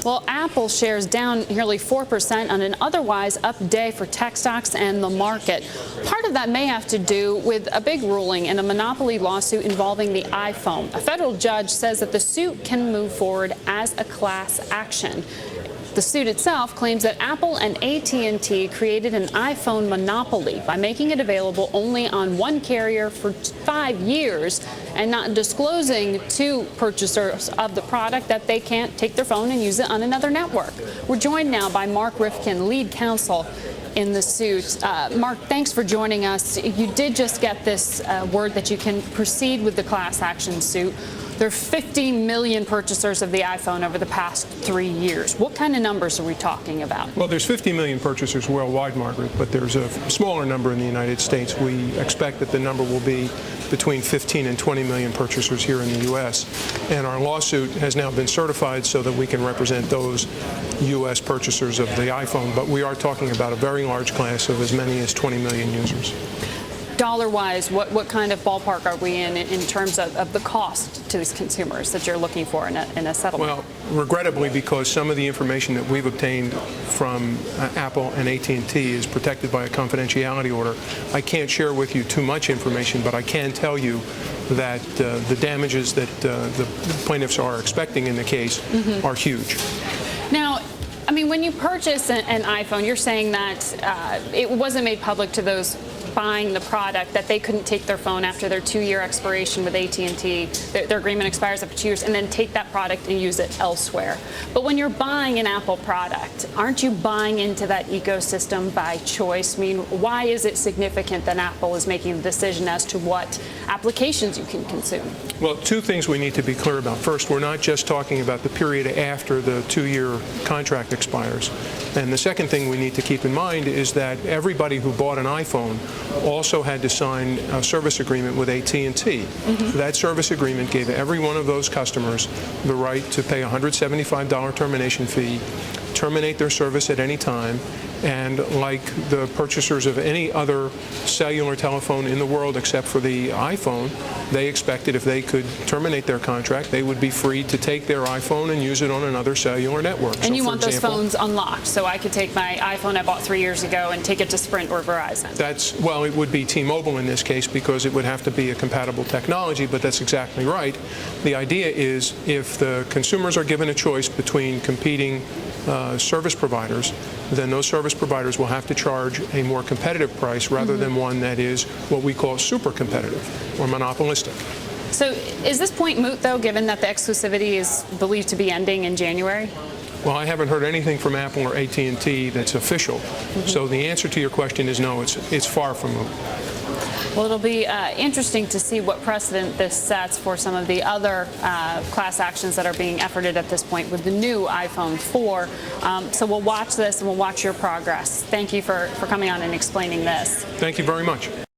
Well, Apple shares down nearly 4% on an otherwise up day for tech stocks and the market. Part of that may have to do with a big ruling in a monopoly lawsuit involving the iPhone. A federal judge says that the suit can move forward as a class action. The suit itself claims that Apple and AT&T created an iPhone monopoly by making it available only on one carrier for 5 years and not disclosing to purchasers of the product that they can't take their phone and use it on another network. We're joined now by Mark Rifkin, lead counsel in the suit. Mark, thanks for joining us. You did just get this word that you can proceed with the class action suit. There are 50 million purchasers of the iPhone over the past 3 years. What kind of numbers are we talking about? Well, there's 50 million purchasers worldwide, Margaret, but there's a smaller number in the United States. We expect that the number will be between 15 and 20 million purchasers here in the U.S. And our lawsuit has now been certified so that we can represent those U.S. purchasers of the iPhone. But we are talking about a very large class of as many as 20 million users. Dollar-wise, what kind of ballpark are we in terms of the cost to these consumers that you're looking for in a settlement? Well, regrettably, because some of the information that we've obtained from Apple and AT&T is protected by a confidentiality order, I can't share with you too much information, but I can tell you that the damages that the plaintiffs are expecting in the case are huge. Now, I mean, when you purchase an iPhone, you're saying that it wasn't made public to those buying the product that they couldn't take their phone after their 2-year expiration with AT&T. Their agreement expires after 2 years, and then take that product and use it elsewhere. But when you're buying an Apple product, aren't you buying into that ecosystem by choice? I mean, why is it significant that Apple is making the decision as to what applications you can consume? Well, two things we need to be clear about. First, we're not just talking about the period after the 2-year contract expires. And the second thing we need to keep in mind is that everybody who bought an iPhone also had to sign a service agreement with AT&T. That service agreement gave every one of those customers the right to pay a $175 termination fee, terminate their service at any time, and like the purchasers of any other cellular telephone in the world except for the iPhone, they expected if they could terminate their contract, they would be free to take their iPhone and use it on another cellular network. And so you want those phones unlocked, so I could take my iPhone I bought 3 years ago and take it to Sprint or Verizon. Well, it would be T-Mobile in this case because it would have to be a compatible technology, but that's exactly right. The idea is if the consumers are given a choice between competing service providers, then those service providers will have to charge a more competitive price rather than one that is what we call super competitive or monopolistic. So is this point moot, though, given that the exclusivity is believed to be ending in January? Well, I haven't heard anything from Apple or AT&T that's official. So the answer to your question is no, it's far from moot. Well, it'll be interesting to see what precedent this sets for some of the other class actions that are being efforted at this point with the new iPhone 4. So we'll watch this and we'll watch your progress. Thank you for coming on and explaining this. Thank you very much.